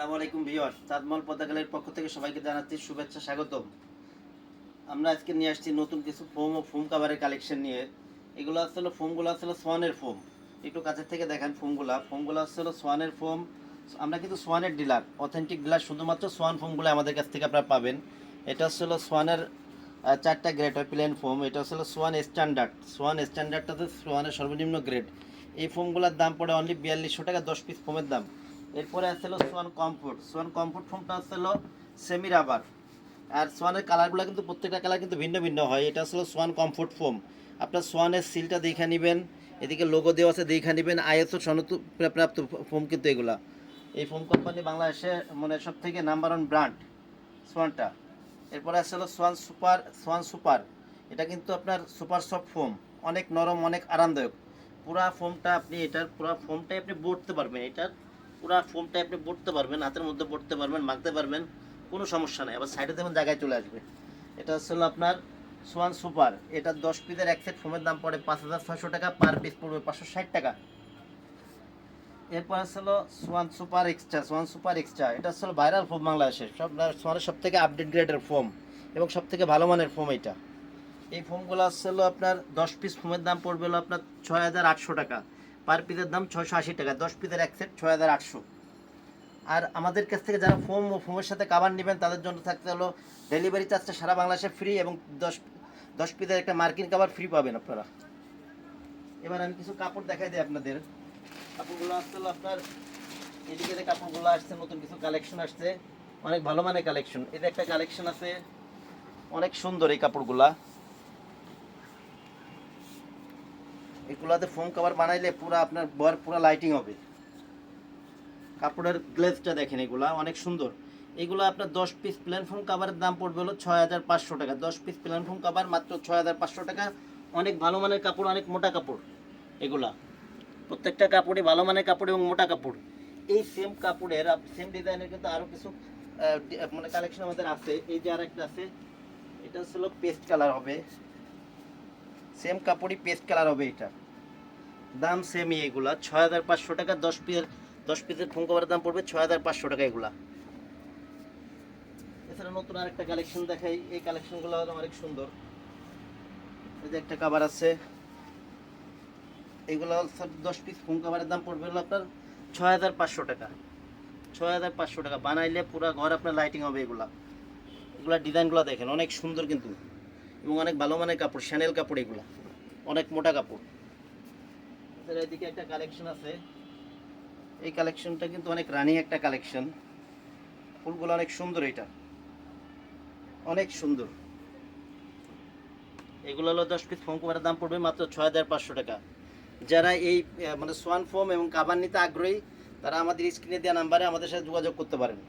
আসসালামু আলাইকুম ভিউয়ার্স, তাজমহল পদ্মাগালের পক্ষ থেকে সবাইকে জানাচ্ছি শুভেচ্ছা, স্বাগতম। আমরা আজকে নিয়ে আসছি নতুন কিছু ফোম ও ফোম কাভারের কালেকশন নিয়ে। এগুলো আসলে ফোমগুলো আসলে সোয়ানের ফোম। একটু কাছের থেকে দেখেন ফোমগুলো আসলে সোয়ানের ফোম। আমরা কিন্তু সোয়ানের ডিলার, অথেন্টিক ডিলার, শুধুমাত্র সোয়ান ফোমগুলো আমাদের কাছ থেকে আপনারা পাবেন। এটা আসলে সোয়ানের চারটা গ্রেড হয় প্লেন ফোম। এটা আসলে সোয়ান স্ট্যান্ডার্ডটাতে সোয়ানের সর্বনিম্ন গ্রেড। এই ফোমগুলোর দাম পড়ে অনলি 4200 টাকা 10 পিস ফোমের দাম। এরপরে আসছিল সোয়ান কমফোর্ট ফোমটা আসছিল সেমি রাবার। আর সোয়ানের কালারগুলো কিন্তু প্রত্যেকটা কালার কিন্তু ভিন্ন ভিন্ন হয়। এটা আসলে সোয়ান কমফোর্ট ফোম। আপনার সোয়ানের সিলটা দেখে নেবেন, এদিকে লোগো দেওয়া আছে দেখে নেবেন। আইএসও সনদপ্রাপ্ত ফোম কিন্তু এগুলা। এই ফোম কোম্পানি বাংলাদেশে মানে সব থেকে নাম্বার ওয়ান ব্র্যান্ড সোয়ানটা। এরপরে আসলে সোয়ান সুপার। এটা কিন্তু আপনার সুপার সফট ফোম, অনেক নরম, অনেক আরামদায়ক। পুরা ফোমটাই আপনি বড়তে পারবেন। হাতের মধ্যে বড়তে পারবেন, মাখতে পারবেন, কোনো সমস্যা নেই। আবার সাইডে দেবেন, জায়গায় চলে আসবে। এটা হচ্ছে আপনার সোয়ান সুপার। এটা 10 পিসের এক সেট ফোমের দাম পড়ে 5600 টাকা, পার পিস পড়বে 560 টাকা। এরপর হলো সোয়ান সুপার এক্সট্রা। এটা হচ্ছে ভাইরাল ফোম বাংলাদেশের সোয়ানের সব থেকে আপডেট গ্রেডের ফোম এবং সব থেকে ভালো মানের ফোম এটা। এই ফোমগুলো হলো আপনার 10 পিস ফোমের দাম পড়বে হলো আপনার 6800 টাকা, পার পিসের দাম 680 টাকা, 10 পিসের এক সেট 6800। আর আমাদের কাছ থেকে যারা ফোম ও ফোমের সাথে কাভার নেবেন তাদের জন্য থাকতে হলো ডেলিভারি চার্জটা সারা বাংলাদেশে ফ্রি, এবং 10 পিসের একটা মার্কিন কাভার ফ্রি পাবেন আপনারা। এবার আমি কিছু কাপড় দেখাই দিই আপনাদের। কাপড়গুলো আসলে আপনার এদিকে যে কাপড়গুলো আসছে, নতুন কিছু কালেকশন আসছে, অনেক ভালো মানের কালেকশন। এতে একটা কালেকশন আছে, অনেক সুন্দর এই কাপড়গুলা। এগুলাতে ফোম কভার বানাইলে পুরা লাইটিং হবে। কাপড়ের গ্লেজটা দেখেন, এগুলা অনেক সুন্দর। এগুলো আপনার 10 পিস প্লেন ফোম কাভারের দাম পড়বে হলো 6500 টাকা। 10 পিস প্লেন ফোম কাভার মাত্র 6500 টাকা। অনেক ভালো মানের কাপড়, অনেক মোটা কাপড় এগুলা। প্রত্যেকটা কাপড়ই ভালো মানের কাপড় এবং মোটা কাপড়। এই সেম কাপড়ের সেম ডিজাইনের কিন্তু আরও কিছু মানে কালেকশন আমাদের আছে। এই যে আর একটা আছে, এটা হলো পেস্ট কালার হবে। সেম কাপড়ই পেস্ট কালার হবে। এটা দাম সেমই। এগুলা 6500 টাকা। 10 পিসের ফোন কভারের দাম পড়বে 6500 টাকা এগুলা। এছাড়া নতুন আরেকটা কালেকশন দেখাই। এই কালেকশনগুলো অনেক সুন্দর। এই যে একটা কাভার আছে, এগুলো 10 পিস ফোন কভারের দাম পড়বে হলো আপনার 6500 টাকা। 6500 টাকা বানাইলে পুরো ঘর আপনার লাইটিং হবে। এগুলা ডিজাইনগুলো দেখেন, অনেক সুন্দর কিন্তু, এবং অনেক ভালো মানের কাপড়, শ্যানেল কাপড় এগুলা, অনেক মোটা কাপড়। এছাড়া এদিকে একটা কালেকশন আছে। এই কালেকশনটা কিন্তু অনেক রানিং একটা কালেকশন। ফুলগুলো অনেক সুন্দর, এটা অনেক সুন্দর। এগুলো হলো 10 পিস ফোম কভারের দাম পড়বে মাত্র 6500 টাকা। যারা এই মানে সোয়ান ফোম এবং কাভার নিতে আগ্রহী, তারা আমাদের স্ক্রিনে দেওয়া নাম্বারে আমাদের সাথে যোগাযোগ করতে পারেন।